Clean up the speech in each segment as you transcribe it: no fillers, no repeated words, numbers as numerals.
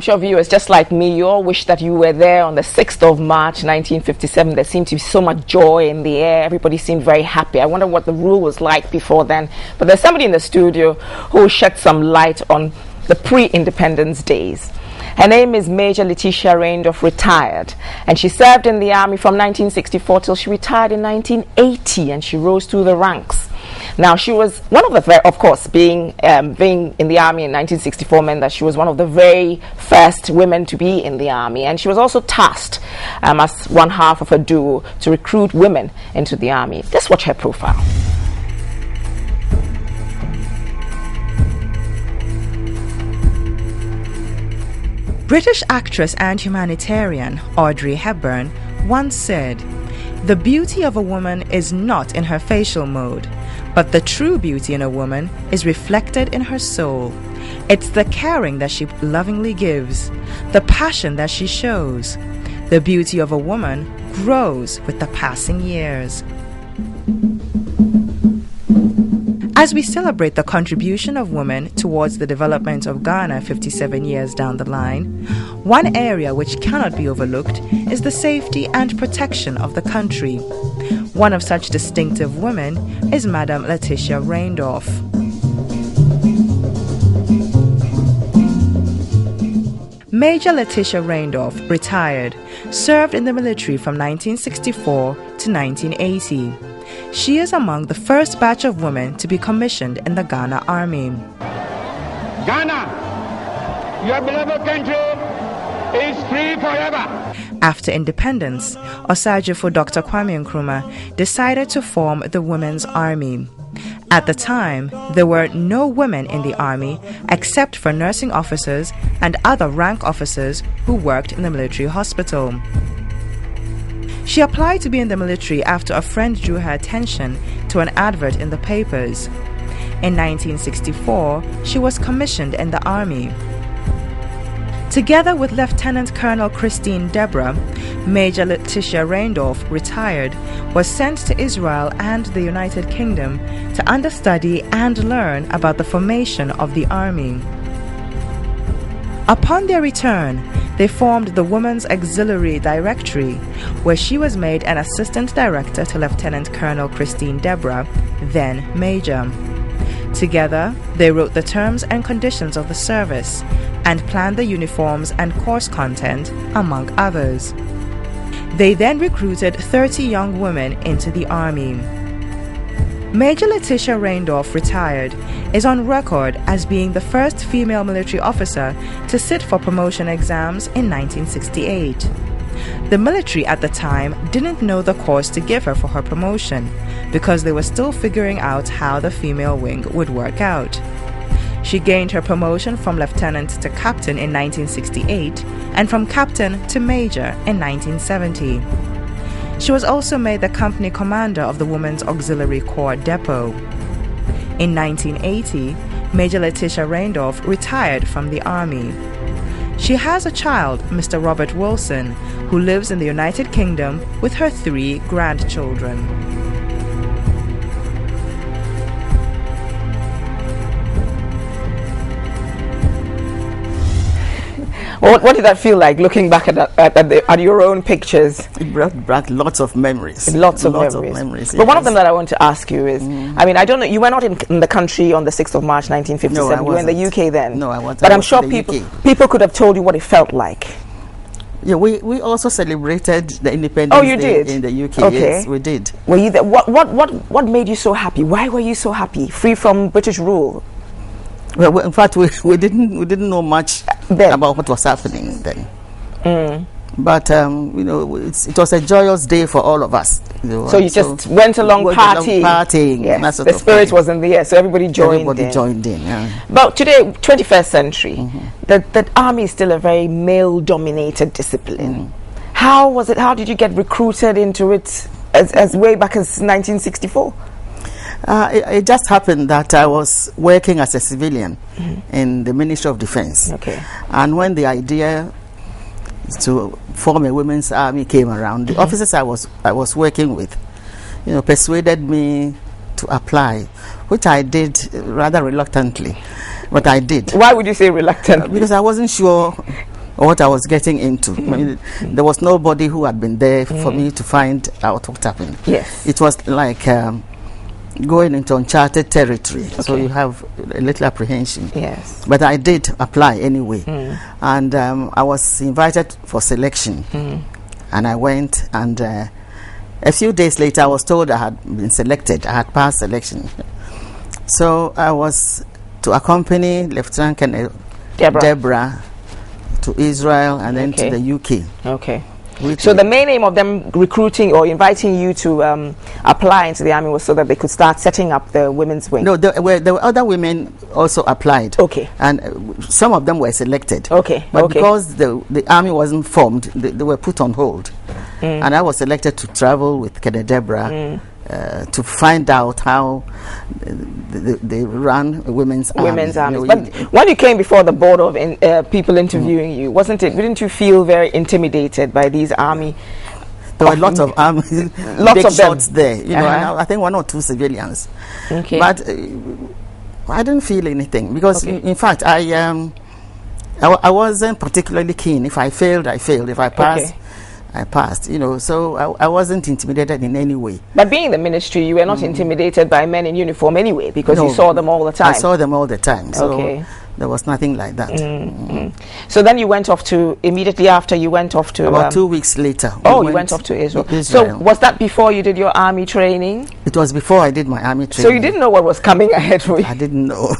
of you is just like me. You all wish that you were there on the 6th of March 1957. There seemed to be so much joy in the air. Everybody seemed very happy. I wonder what the rule was like before then. But there's somebody in the studio who will shed some light on the pre-independence days. Her name is Major Letitia Reindorf, retired, and she served in the army from 1964 till she retired in 1980, and she rose through the ranks. Now, she was one of the, of course, being in the army in 1964 meant that she was one of the very first women to be in the army, and she was also tasked as one half of a duo to recruit women into the army. Let's watch her profile. British actress and humanitarian Audrey Hepburn once said, "The beauty of a woman is not in her facial mode, but the true beauty in a woman is reflected in her soul. It's the caring that she lovingly gives, the passion that she shows. The beauty of a woman grows with the passing years." As we celebrate the contribution of women towards the development of Ghana 57 years down the line, one area which cannot be overlooked is the safety and protection of the country. One of such distinctive women is Madam Letitia Reindorf. Major Letitia Reindorf, retired, served in the military from 1964 to 1980. She is among the first batch of women to be commissioned in the Ghana Army. Ghana, your beloved country, is free forever. After independence, Osajifo Dr. Kwame Nkrumah decided to form the Women's Army. At the time, there were no women in the army except for nursing officers and other rank officers who worked in the military hospital. She applied to be in the military after a friend drew her attention to an advert in the papers. In 1964, she was commissioned in the army. Together with Lieutenant Colonel Christine Deborah, Major Letitia Reindorf, retired, was sent to Israel and the United Kingdom to understudy and learn about the formation of the army. Upon their return, they formed the Women's Auxiliary Directory, where she was made an assistant director to Lieutenant Colonel Christine Deborah, then Major. Together, they wrote the terms and conditions of the service and planned the uniforms and course content, among others. They then recruited 30 young women into the army. Major Letitia Reindorf, retired, is on record as being the first female military officer to sit for promotion exams in 1968. The military at the time didn't know the course to give her for her promotion because they were still figuring out how the female wing would work out. She gained her promotion from lieutenant to captain in 1968 and from captain to major in 1970. She was also made the company commander of the Women's Auxiliary Corps Depot. In 1980, Major Letitia Reindorf retired from the army. She has a child, Mr. Robert Wilson, who lives in the United Kingdom with her 3 grandchildren. What did that feel like, looking back at your own pictures? It brought lots of memories. Lots of memories. But yes. one of them that I want to ask you is, I mean, I don't know, you were not in the country on the 6th of March 1957. No, I you were in the UK then. No, I wasn't. But I'm sure people could have told you what it felt like. Yeah, we also celebrated the Independence Day did? In the UK. Okay. Yes, we did. Were you there? What made you so happy? Why were you so happy? Free from British rule? Well, in fact, we didn't know much about what was happening then. But it was a joyous day for all of us. So you just went along partying. Yes, the spirit was in the air, so everybody joined in. Yeah. But today, 21st century, the army is still a very male-dominated discipline. How was it? How did you get recruited into it as way back as 1964? It just happened that I was working as a civilian in the Ministry of Defense. Okay. And when the idea to form a women's army came around, the officers I was working with, persuaded me to apply, which I did rather reluctantly, but I did. Why would you say reluctant? Because I wasn't sure what I was getting into. I mean, there was nobody who had been there for me to find out what happened. Yes. It was like going into uncharted territory, so you have a little apprehension. Yes. But I did apply anyway, and I was invited for selection, and I went, and a few days later I was told I had been selected. I had passed selection. So I was to accompany Lieutenant Colonel Deborah to Israel and then to the UK. Okay. So the main aim of them recruiting or inviting you to apply into the army was so that they could start setting up the women's wing? No, there were other women also applied. Okay. And some of them were selected. Okay. But because the army wasn't formed, they were put on hold. And I was selected to travel with Colonel Deborah to find out how they run a women's army. But when you came before the board of people interviewing you, didn't you feel very intimidated by these army? There were lots of army, lots of shots there. And I think 1 or 2 civilians. Okay. But I didn't feel anything because, in fact, I wasn't particularly keen. If I failed, I failed. If I passed, I passed, so I wasn't intimidated in any way. But being in the ministry, you were not intimidated by men in uniform anyway, because you saw them all the time. I saw them all the time, so there was nothing like that. So then you went off immediately after you went off to... About 2 weeks later. You went off to Israel. So was that before you did your army training? It was before I did my army training. So you didn't know what was coming ahead for you? I didn't know.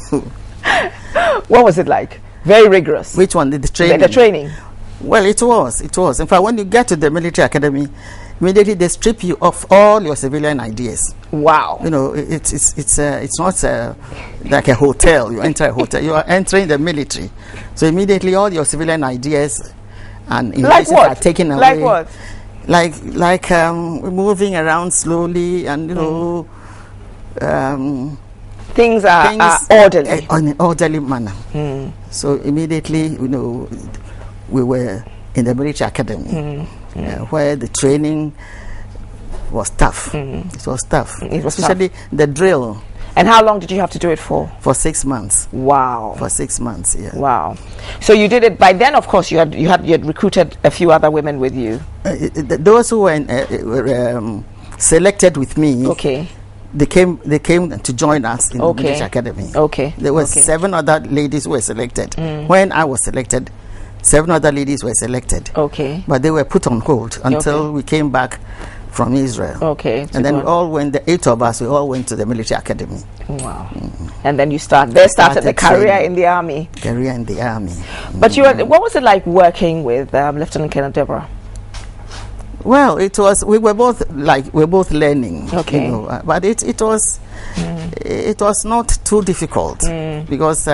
What was it like? Very rigorous. Which one? The training? The training. Well, it was. In fact, when you get to the military academy, immediately they strip you of all your civilian ideas. Wow. It's not like a hotel. You enter a hotel. You are entering the military. So immediately all your civilian ideas and innovations are taken away. Like what? Like moving around slowly and things are orderly. In an orderly manner. So immediately, we were in the military academy where the training was tough. It was tough. Especially the drill. And how long did you have to do it for? For 6 months. Wow. For 6 months, yeah. Wow. So you did it by then. Of course, you had recruited a few other women with you. Those who were selected with me. Okay. They came to join us in the military academy. Okay. There were 7 other ladies who were selected. When I was selected, 7 other ladies were selected. Okay. But they were put on hold until we came back from Israel. Okay. And then the 8 of us, we all went to the military academy. Wow. And then you started the career in the army. Career in the army. But what was it like working with Lieutenant Colonel Deborah? Well, we were both learning. Okay. But it was not too difficult because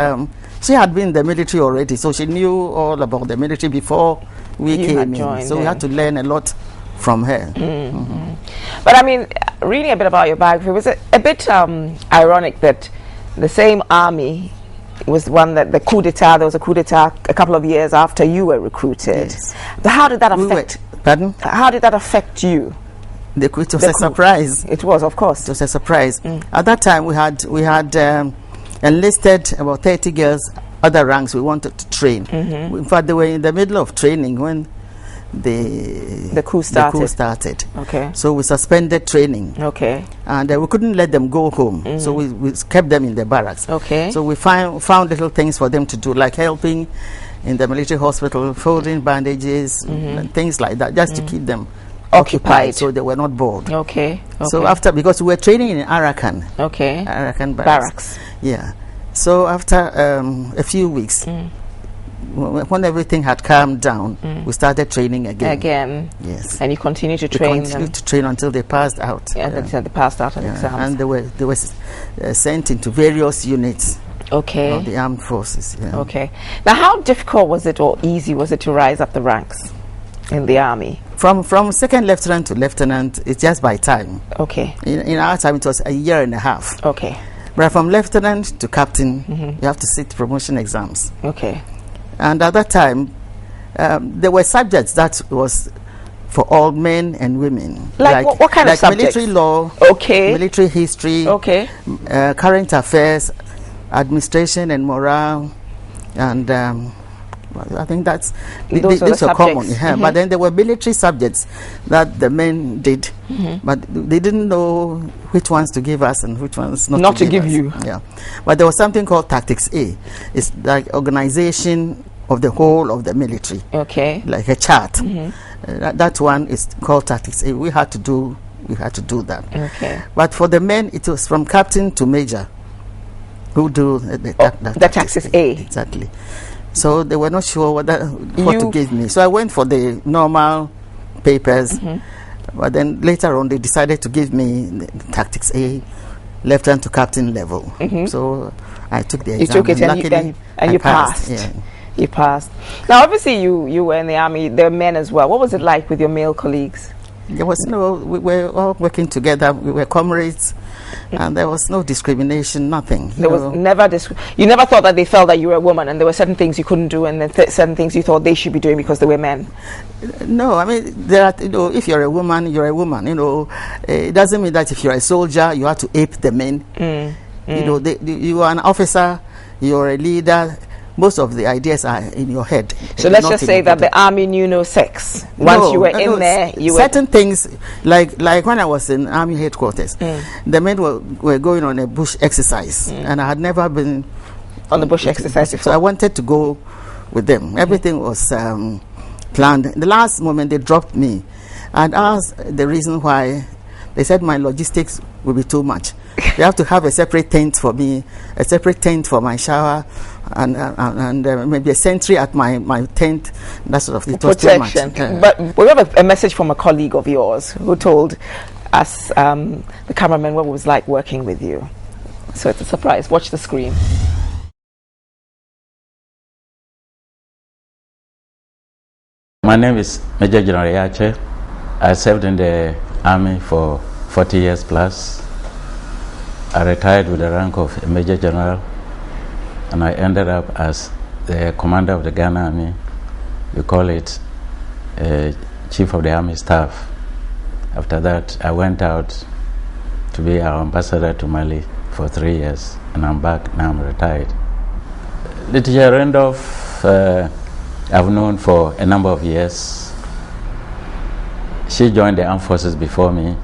she had been in the military already, so she knew all about the military before we came in. So we had to learn a lot from her. But I mean, reading a bit about your biography, was it a bit ironic that the same army was one that there was a coup d'etat a couple of years after you were recruited. Yes. But how did that affect? Pardon? How did that affect you? It was a surprise. It was, of course. It was a surprise. At that time, we had enlisted about 30 girls, other ranks we wanted to train. In fact, they were in the middle of training when the coup started. Okay. So we suspended training. Okay. And we couldn't let them go home. So we kept them in the barracks. Okay. So we found little things for them to do, like helping in the military hospital, folding bandages, and things like that, just to keep them occupied so they were not bored. Okay. So because we were training in Arakan. Okay. Arakan barracks. Yeah. So after a few weeks, when everything had calmed down, we started training again. Yes. And you continued to train them? We continued to train until they passed out. Yeah, they passed out on exams. And they were sent into various units. Okay. Of the armed forces. Yeah. Okay. Now, how difficult was it or easy was it to rise up the ranks in the army? From second lieutenant to lieutenant, it's just by time. Okay. In our time, it was a year and a half. Okay. But from lieutenant to captain, you have to sit promotion exams. Okay. And at that time, there were subjects that was for all men and women. Like what kind of subjects? Military law. Okay. Military history. Okay. Current affairs, administration and morale, and I think that's Those were the common. subjects. Yeah. But then there were military subjects that the men did, but they didn't know which ones to give us and which ones not to give us. you. Yeah. But there was something called Tactics A. It's like organization of the whole of the military. Okay. Like a chart. That one is called Tactics A. We had to do that. Okay. But for the men, it was from captain to major who do the Tactics A. Exactly. So they were not sure what to give me. So I went for the normal papers, but then later on they decided to give me the Tactics A, lieutenant to captain level. So I took the exam. You took it and you passed. Yeah. You passed. Now, obviously, you were in the army. There were men as well. What was it like with your male colleagues? There was we were all working together. We were comrades, and there was no discrimination, nothing. There was never you never thought that they felt that you were a woman, and there were certain things you couldn't do, and then certain things you thought they should be doing because they were men. No, I mean, there are, if you're a woman, you're a woman. It doesn't mean that if you're a soldier, you have to ape the men. You are an officer, you're a leader. Most of the ideas are in your head. So let's just say that the army knew no sex. Once you were in there, you were... Certain things, like when I was in army headquarters, the men were going on a bush exercise, and I had never been on the bush exercise before. So I wanted to go with them. Everything was planned. The last moment, they dropped me. And asked the reason why. They said my logistics will be too much. They have to have a separate tent for me, a separate tent for my shower, and maybe a sentry at my tent. That sort of thing. It was protection. Too much. But we have a message from a colleague of yours who told us, the cameraman, what it was like working with you. So it's a surprise. Watch the screen. My name is Major General Yache. I served in the army for 40 years plus. I retired with the rank of a Major General, and I ended up as the commander of the Ghana Army. We call it Chief of the Army Staff. After that, I went out to be our ambassador to Mali for 3 years, and I'm back now. I'm retired. Letitia Reindorf, I've known for a number of years. She joined the armed forces before me,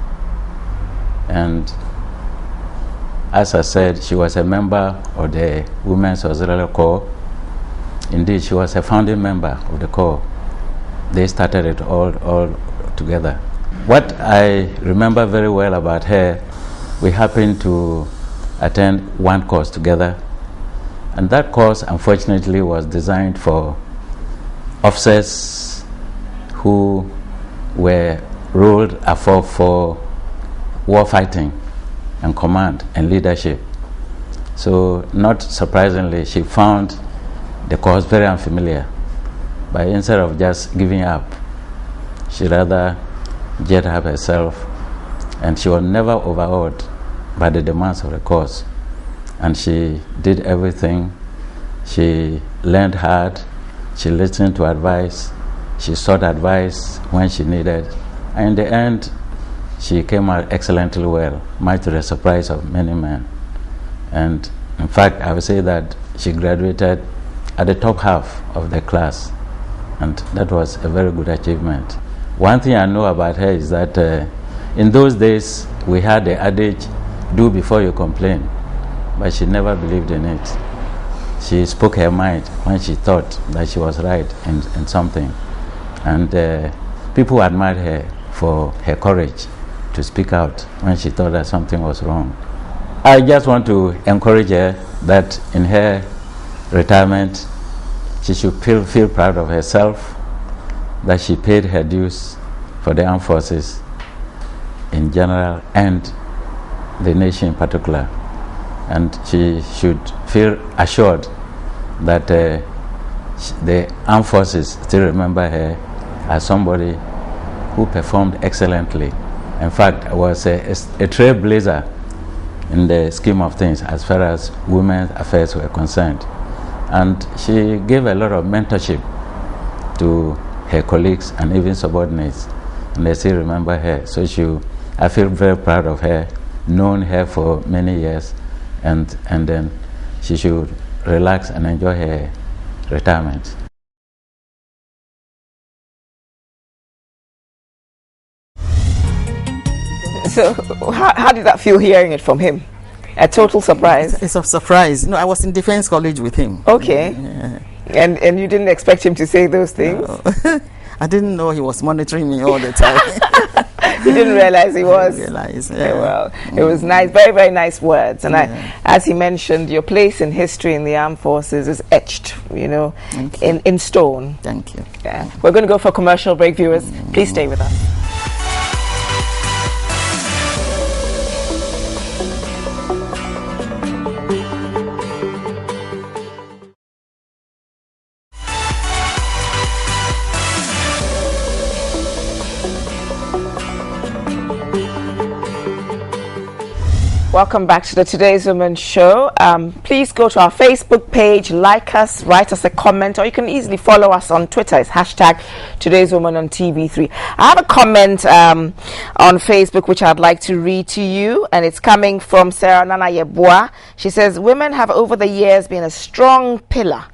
and as I said, she was a member of the Women's Auxiliary Corps. Indeed, she was a founding member of the Corps. They started it all together. What I remember very well about her, we happened to attend one course together, and that course, unfortunately, was designed for officers who were ruled for war fighting and command and leadership. So, not surprisingly, she found the course very unfamiliar. But instead of just giving up, she rather geared up herself, and she was never overawed by the demands of the course. And she did everything. She learned hard. She listened to advice. She sought advice when she needed. And in the end, she came out excellently well, much to the surprise of many men. And in fact, I would say that she graduated at the top half of the class. And that was a very good achievement. One thing I know about her is that in those days, we had the adage, do before you complain. But she never believed in it. She spoke her mind when she thought that she was right in something. And people admired her for her courage to speak out when she thought that something was wrong. I just want to encourage her that in her retirement, she should feel proud of herself, that she paid her dues for the armed forces in general and the nation in particular. And she should feel assured that the armed forces still remember her as somebody who performed excellently. In fact, was a trailblazer in the scheme of things as far as women's affairs were concerned. And she gave a lot of mentorship to her colleagues and even subordinates, and they still remember her. So I feel very proud of her, known her for many years, and then she should relax and enjoy her retirement. So how did that feel hearing it from him? A total surprise. It's a surprise. No, I was in defense college with him. Okay. Yeah. And you didn't expect him to say those things? No. I didn't know he was monitoring me all the time. You didn't realize he was? I realized, yeah. Well, it was nice, very, very nice words. And as he mentioned, your place in history in the armed forces is etched, in stone. Thank you. Yeah. We're going to go for a commercial break, viewers. Please stay with us. Welcome back to the Today's Woman show. Please go to our Facebook page, like us, write us a comment, or you can easily follow us on Twitter. It's hashtag Today's Woman on TV3. I have a comment on Facebook which I'd like to read to you, and it's coming from Sarah Nana Yeboah. She says, women have over the years been a strong pillar.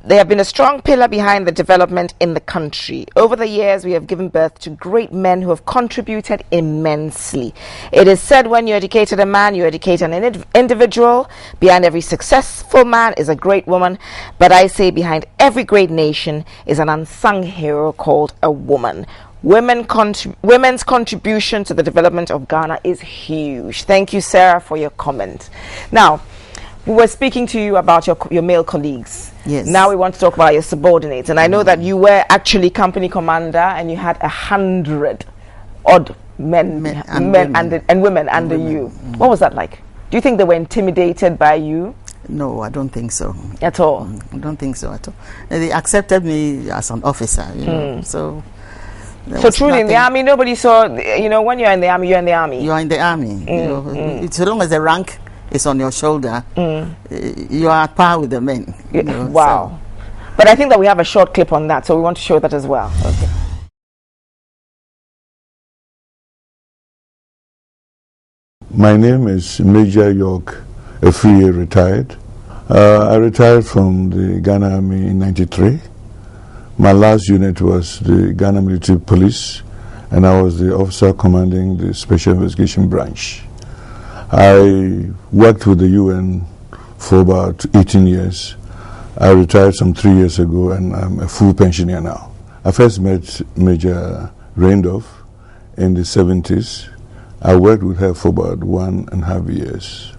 They have been a strong pillar behind the development in the country. Over the years, we have given birth to great men who have contributed immensely. It is said when you educate a man, you educate an individual. Behind every successful man is a great woman. But I say behind every great nation is an unsung hero called a woman. Women's contribution to the development of Ghana is huge. Thank you, Sarah, for your comment. Now, we were speaking to you about your male colleagues. Yes. Now we want to talk about your subordinates. And I know that you were actually company commander and you had 100 odd men and women under you. What was that like? Do you think they were intimidated by you? No, I don't think so. At all? I don't think so at all. They accepted me as an officer, so... So truly in the army, nobody saw, when you're in the army, you're in the army. You are in the army. So long as the rank is on your shoulder, you are at par with the men. Wow. So. But I think that we have a short clip on that, so we want to show that as well. Okay. My name is Major York Efriye, retired. I retired from the Ghana Army in '93. My last unit was the Ghana Military Police, and I was the officer commanding the Special Investigation Branch. I worked with the UN for about 18 years. I retired some 3 years ago, and I'm a full pensioner now. I first met Major Reindorf in the 70s. I worked with her for about 1.5 years.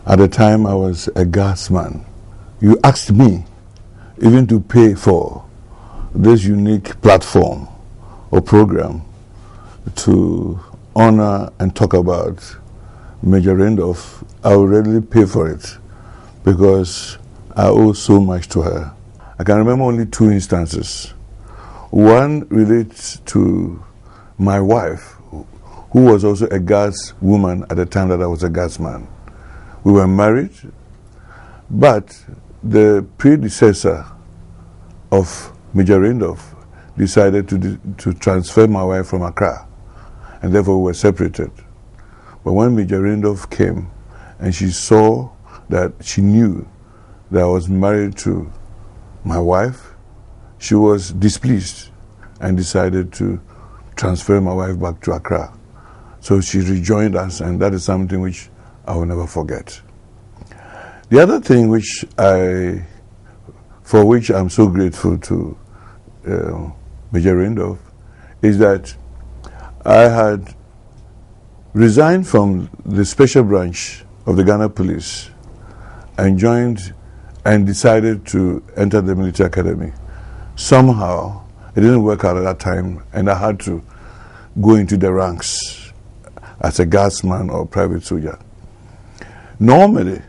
At the time, I was a guardsman. You asked me even to pay for this unique platform or program to honor and talk about Major Reindorf. I will readily pay for it because I owe so much to her. I can remember only 2 instances. One relates to my wife, who was also a guardswoman at the time that I was a guardsman. We were married, but the predecessor of Major Reindorf decided to transfer my wife from Accra, and therefore we were separated. But when Major Reindorf came and she saw that she knew that I was married to my wife, she was displeased and decided to transfer my wife back to Accra. So she rejoined us, and that is something which I will never forget. The other thing for which I'm so grateful to Major Reindorf is that I had resigned from the special branch of the Ghana Police and joined and decided to enter the military academy. Somehow, it didn't work out at that time, and I had to go into the ranks as a guardsman or private soldier. Normally,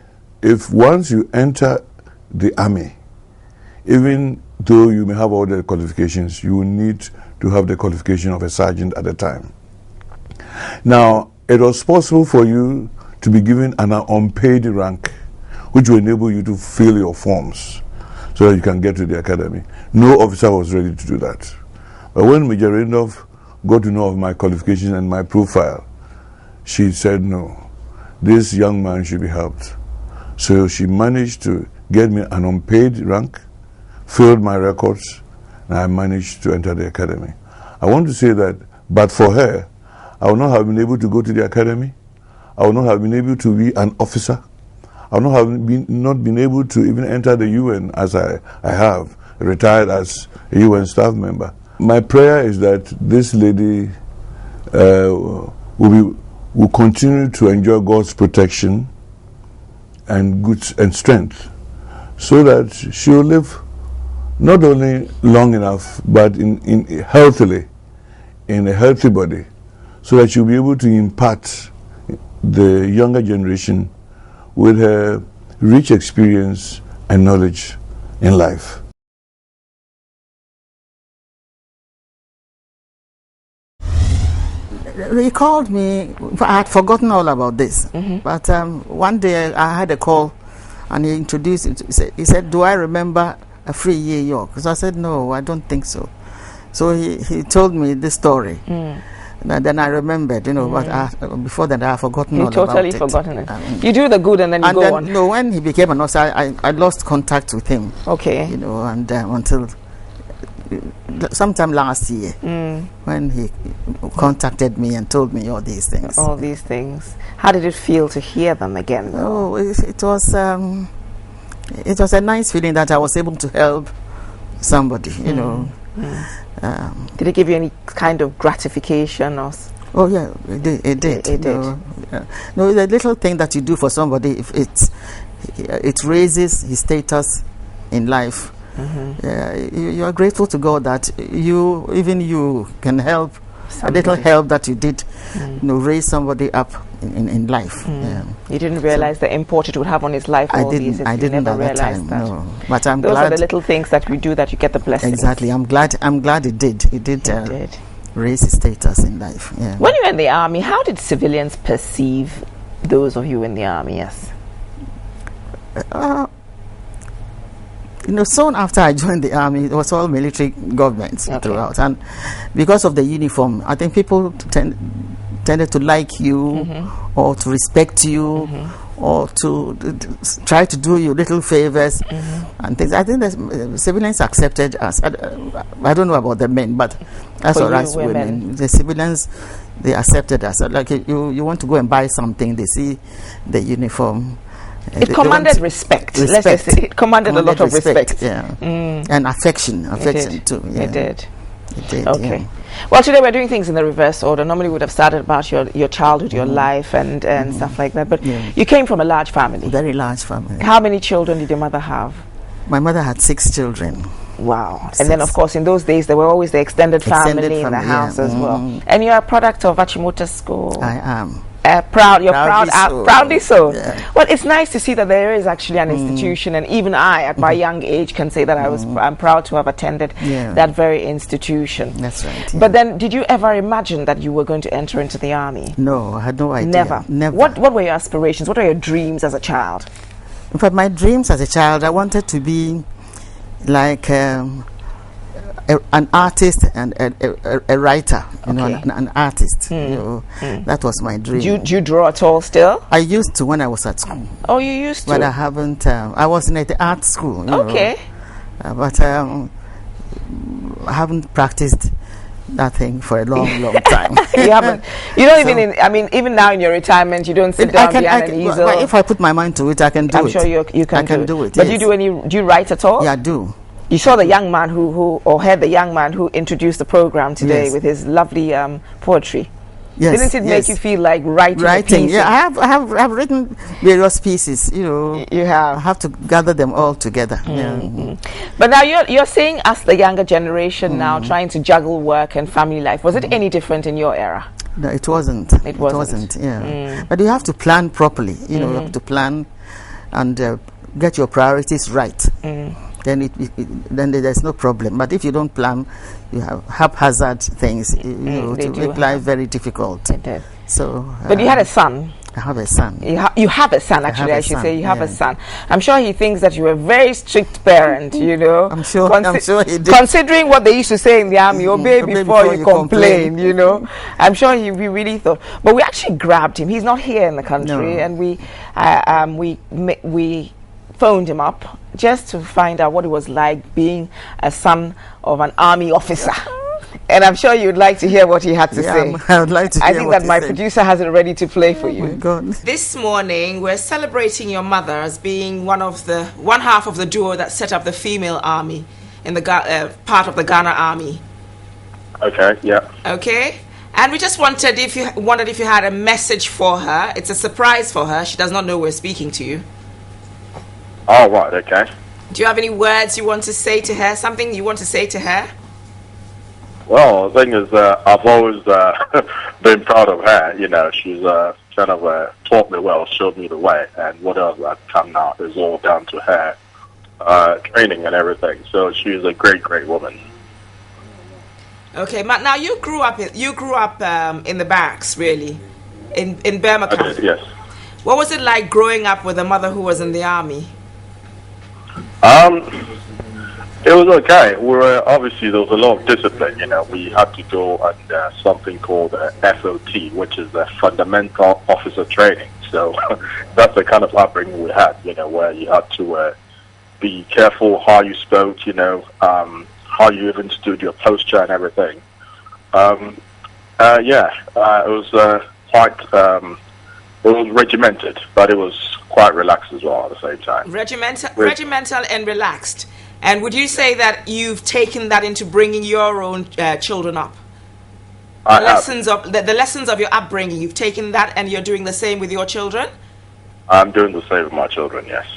if once you enter the army, even though you may have all the qualifications, you will need to have the qualification of a sergeant at the time. Now, it was possible for you to be given an unpaid rank, which will enable you to fill your forms so that you can get to the academy. No officer was ready to do that. But when Major Reindorf got to know of my qualifications and my profile, she said, no, this young man should be helped. So she managed to get me an unpaid rank, filled my records, and I managed to enter the academy. I want to say that, but for her, I would not have been able to go to the academy. I would not have been able to be an officer. I would not have been able to even enter the UN as I have, retired as a UN staff member. My prayer is that this lady will continue to enjoy God's protection and strength, so that she will live not only long enough, but in healthily, in a healthy body, so that she'll be able to impart the younger generation with her rich experience and knowledge in life. He called me. I had forgotten all about this, but one day I had a call, and he introduced it. He said, "Do I remember a free year York?" So I said, "No, I don't think so." So he told me this story. And then I remembered, but before that I had forgotten all about it. You totally forgotten it. You do the good and then you go on. No, when he became an officer, I lost contact with him. Okay. And until sometime last year, when he contacted me and told me all these things. All these things. How did it feel to hear them again? Oh, it was a nice feeling that I was able to help somebody, Did it give you any kind of gratification or? Oh yeah, it did. It did. No, the little thing that you do for somebody, if it raises his status in life. You are grateful to God that you can help. Somebody. A little help that you did, raise somebody up in life. You didn't realize the import it would have on his life. I didn't at that time. That. No, but I'm glad. Those are the little things that we do that you get the blessing. Exactly. I'm glad it did. It did raise his status in life. Yeah. When you were in the army, how did civilians perceive those of you in the army? Yes. Soon after I joined the army, it was all military governments throughout, and because of the uniform, I think people tended to like you, or to respect you, or to try to do you little favors and things. I think the civilians accepted us. I don't know about the men, but as far as women, the civilians, they accepted us. Like you want to go and buy something, they see the uniform. It commanded respect. Let's just say it commanded a lot of respect. Yeah. And affection too. Yeah. It did. Okay. Yeah. Well, today we're doing things in the reverse order. Normally we would have started about your childhood, your life, and stuff like that. But you came from a large family. Very large family. How many children did your mother have? My mother had 6 children. Wow. 6. And then, of course, in those days, there were always the extended family in the house as well. And you're a product of Achimota School. I am. Proudly so. Yeah. Well, it's nice to see that there is actually an institution, and even I, at my young age, can say that I'm proud to have attended that very institution. That's right. Yeah. But then, did you ever imagine that you were going to enter into the army? No, I had no idea. Never. What were your aspirations? What were your dreams as a child? In fact, my dreams as a child, I wanted to be like an artist and a writer, an artist. That was my dream. Do you draw at all still? I used to when I was at school. Oh, you used to? But I haven't. I was in the art school. Okay. But I haven't practiced that thing for a long time. You haven't. You don't even now in your retirement, you don't sit down behind an easel. If I put my mind to it, I can do it. I'm sure you can. I can do it. But do you write at all? Yeah, I do. You saw the young man or heard the young man who introduced the program today with his lovely poetry. Yes. Didn't it make you feel like writing? Yeah, I have written various pieces. You have. I have to gather them all together. But now you're saying, as the younger generation now, trying to juggle work and family life. Was it any different in your era? No, it wasn't. It wasn't. Yeah. But you have to plan properly. You have to plan and get your priorities right. Then then there's no problem. But if you don't plan, you have haphazard things, to make life very difficult. It did. So, but you had a son. I have a son. You have a son, actually. I should say you have a son. I'm sure he thinks that you were a very strict parent. I'm sure. I'm sure he did. Considering what they used to say in the army, obey before you complain. I'm sure he really thought. But we actually grabbed him. He's not here in the country, and we phoned him up just to find out what it was like being a son of an army officer. And I'm sure you'd like to hear what he had to say. I would like to hear I think that my producer has it ready to play for you. Oh my God. This morning, we're celebrating your mother as being one half of the duo that set up the female army in the part of the Ghana Army. Okay, yeah. Okay? And we just wondered if you had a message for her. It's a surprise for her. She does not know we're speaking to you. Oh, right, okay. Do you have any words you want to say to her? Something you want to say to her? Well, the thing is, I've always been proud of her. You know, she's kind of taught me well, showed me the way, and what else I've come now is all down to her training and everything. So she's a great, great woman. Okay, Matt. Now you grew up in the barracks, really, in Burma. I did, yes. What was it like growing up with a mother who was in the army? It was okay. Obviously there was a lot of discipline. You know, we had to go and something called FOT, which is the Fundamental Officer Training. So that's the kind of upbringing we had. You know, where you had to be careful how you spoke. You know, how you even stood, your posture and everything. It was quite. It was regimented, but it was quite relaxed as well at the same time. Regimental and relaxed. And would you say that you've taken that into bringing your own children up? The lessons of your upbringing, you've taken that and you're doing the same with your children? I'm doing the same with my children, yes.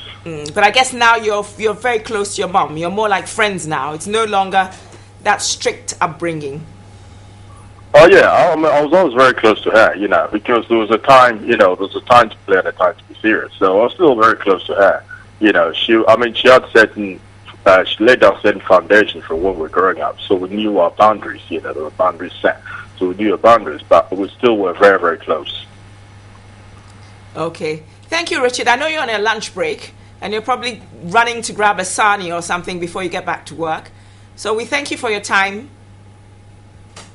But I guess now you're very close to your mom. You're more like friends now. It's no longer that strict upbringing. Oh yeah, I was always very close to her, you know, because there was a time, you know, there was a time to play and a time to be serious. So I was still very close to her. You know, she had certain, she laid down certain foundations for when we were growing up. So we knew our boundaries, you know, there were boundaries set. So we knew our boundaries, but we still were very, very close. Okay. Thank you, Richard. I know you're on a lunch break and you're probably running to grab a sani or something before you get back to work. So we thank you for your time.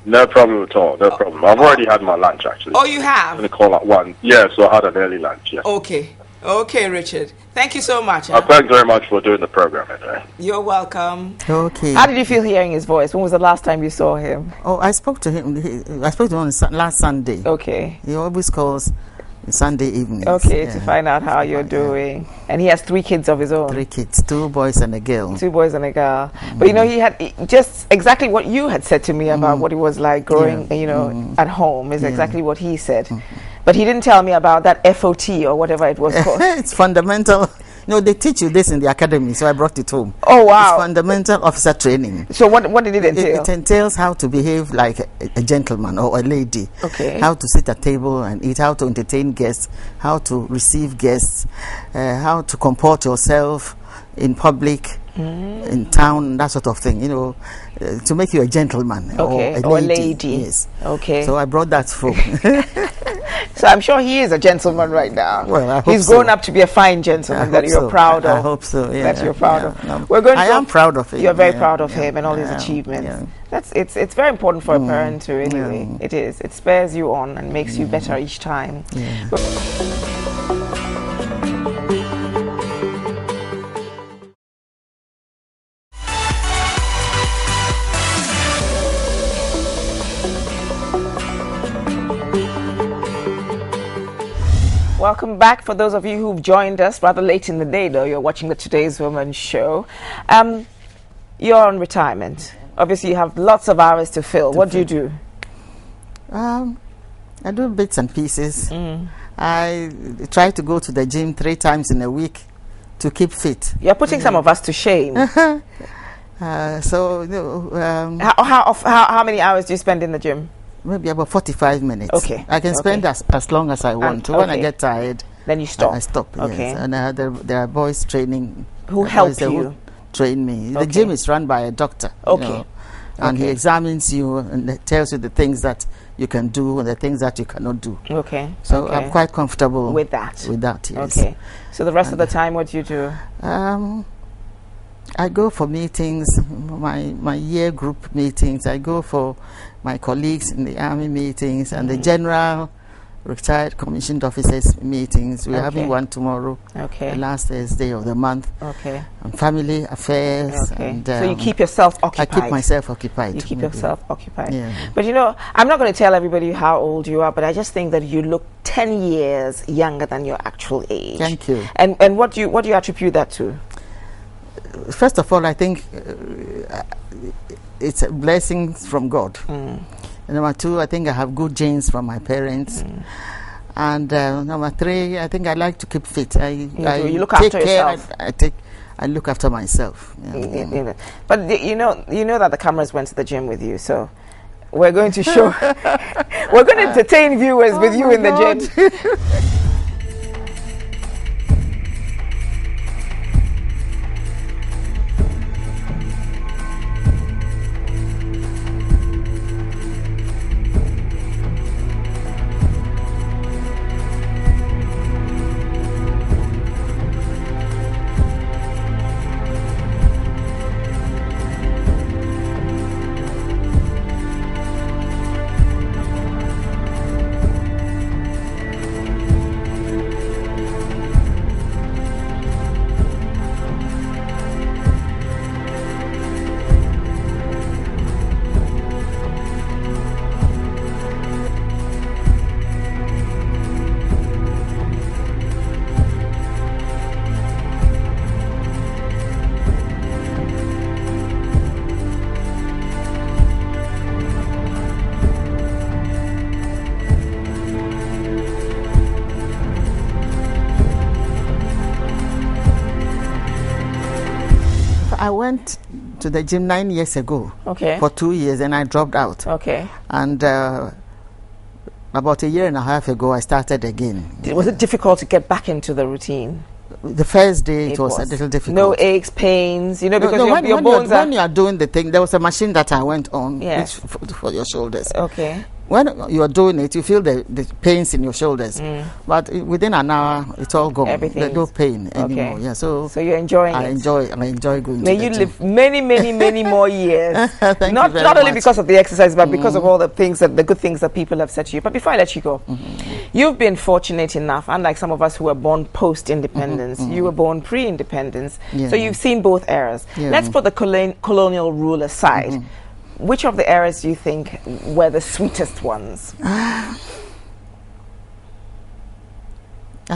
No problem at all. No problem. I've already had my lunch, actually. Oh, you have? I'm going to call at 1. Yeah, so I had an early lunch, yeah. Okay. Okay, Richard. Thank you so much. Thanks very much for doing the program, anyway. You're welcome. Okay. How did you feel hearing his voice? When was the last time you saw him? Oh, I spoke to him. I spoke to him on last Sunday. Okay. He always calls Sunday evenings. Okay, to find out how you're doing. And he has 3 kids of his own. 3 kids, 2 boys and a girl. 2 boys and a girl. But you know, he had just exactly what you had said to me about what it was like growing, you know, at home is exactly what he said. But he didn't tell me about that FOT or whatever it was called. It's fundamental. No, they teach you this in the academy, so I brought it home. Oh, wow. It's fundamental officer training. So what did it entail? It entails how to behave like a gentleman or a lady. Okay. How to sit at table and eat, how to entertain guests, how to receive guests, how to comport yourself in public, in town, that sort of thing, you know, to make you a gentleman or a lady. Yes. Okay. So I brought that home. So I'm sure he is a gentleman right now. Well, I hope he's grown up to be a fine gentleman that you're proud of. I hope so. Yeah, that you're proud of. No. I am proud of him. You're very proud of him and all his achievements. Yeah. It's very important for a parent to anyway. Yeah. It is. It spurs you on and makes you better each time. Yeah. Welcome back. For those of you who've joined us rather late in the day, though, you're watching the Today's Woman show. You're on retirement. Obviously, you have lots of hours to fill. What do you do? I do bits and pieces. I try to go to the gym 3 times in a week to keep fit. You're putting some of us to shame. So, you know, how many hours do you spend in the gym? Maybe about 45 minutes. Okay. I can spend as long as I want to. When I get tired, then you stop. I stop. Okay. Yes. And there are boys training. Who help you? Who train me. The gym is run by a doctor. Okay. You know, and he examines you and tells you the things that you can do and the things that you cannot do. Okay. So I'm quite comfortable with that. With that, yes. Okay. So the rest of the time, what do you do? I go for meetings, my year group meetings. I go for my colleagues in the army meetings and the general retired commissioned officers meetings. We're having one tomorrow, the last Thursday of the month. And family affairs. And, so you keep yourself occupied. I keep myself occupied. You keep yourself occupied. Yeah. But you know, I'm not going to tell everybody how old you are, but I just think that you look 10 years younger than your actual age. Thank you. And what do you attribute that to? First of all, I think it's a blessing from God. And number two, I think I have good genes from my parents. And number three, I think I like to keep fit. You look after yourself. I look after myself. But you know that the cameras went to the gym with you, so we're going to show. We're going to entertain viewers with you in the gym. I went to the gym 9 years ago for 2 years, and I dropped out. And about a year and a half ago, I started again. Was it difficult to get back into the routine? The first day it was a little difficult. No aches, pains, you know, because your bones when you are doing the thing, there was a machine that I went on for your shoulders. When you are doing it, you feel the pains in your shoulders, but within an hour, it's all gone. There's no pain anymore. Yeah, so you're enjoying it. I enjoy going. May you live many, many, many more years. Not only because of the exercise, but because of all the good things that people have said to you. But before I let you go, you've been fortunate enough, unlike some of us who were born post-independence, you were born pre-independence. So you've seen both eras. Let's put the colonial rule aside. Which of the eras do you think were the sweetest ones? I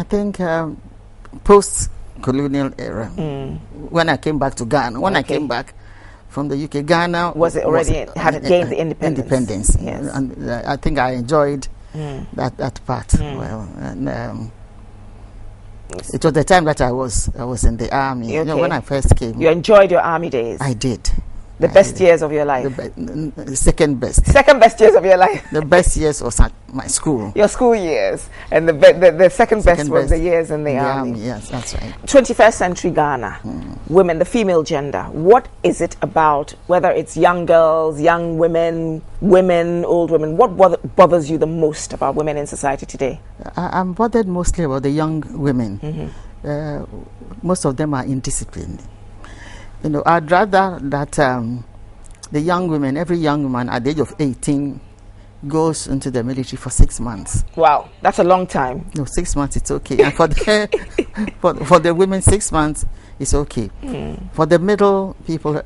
think post-colonial era. When I came back to Ghana, I came back from the UK, Ghana had gained the independence. Yes. And I think I enjoyed that part. Well, and it was the time that I was in the army. You know, when I first came. You enjoyed your army days. I did. The best years of your life? The second best. Second best years of your life? The best years was at my school. Your school years. And the second best was the years in the army. Yes, that's right. 21st century Ghana, women, the female gender. What is it about, whether it's young girls, young women, old women, what bothers you the most about women in society today? I'm bothered mostly about the young women. Most of them are indisciplined. You know, I'd rather that the young women, every young woman at the age of 18 goes into the military for 6 months. Wow, that's a long time. No, 6 months, it's okay. And for the women, 6 months is okay. For the middle people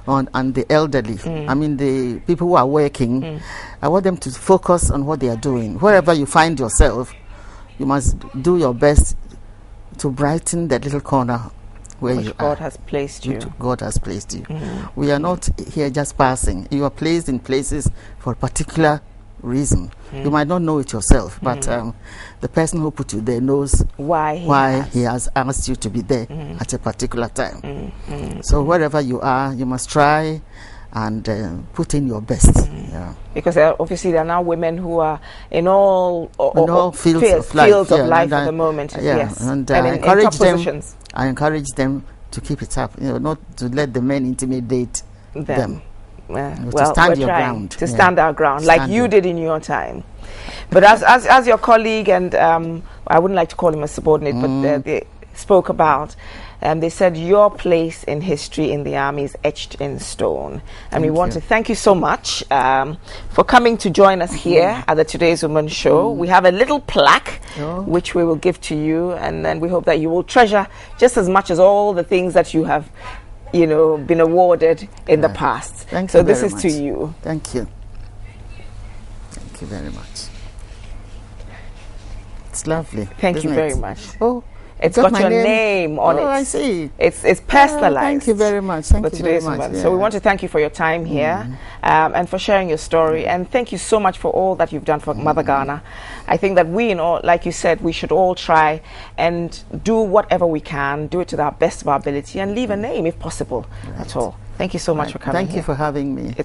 and the elderly, I mean the people who are working, I want them to focus on what they are doing. Wherever you find yourself, you must do your best to brighten that little corner where which God has placed you. God has placed you. We are not here just passing. You are placed in places for a particular reason. You might not know it yourself, but the person who put you there knows why he has asked you to be there at a particular time. So wherever you are, you must try and put in your best. Because obviously there are now women who are in all fields of life at the moment. And I encourage them to keep it up, not to let the men intimidate them. To stand your ground. To stand our ground, like you did in your time. But as your colleague, and I wouldn't like to call him a subordinate, but spoke about. They said your place in history in the army is etched in stone. And we want to thank you so much for coming to join us here at the Today's Woman Show. We have a little plaque which we will give to you, and then we hope that you will treasure just as much as all the things that you have, you know, been awarded in the past. Thank you so this very is much. to you. Thank you. Thank you very much. It's lovely. Thank you isn't very it? much. Oh, It's got got my your name. name on it. Oh, I see. It's personalized. Thank you very much. Thank you very much. So we want to thank you for your time here and for sharing your story. And thank you so much for all that you've done for Mother Ghana. I think that we, like you said, we should all try and do whatever we can, do it to the best of our ability, and leave a name if possible at all. Thank you so much for coming Thank you for having me.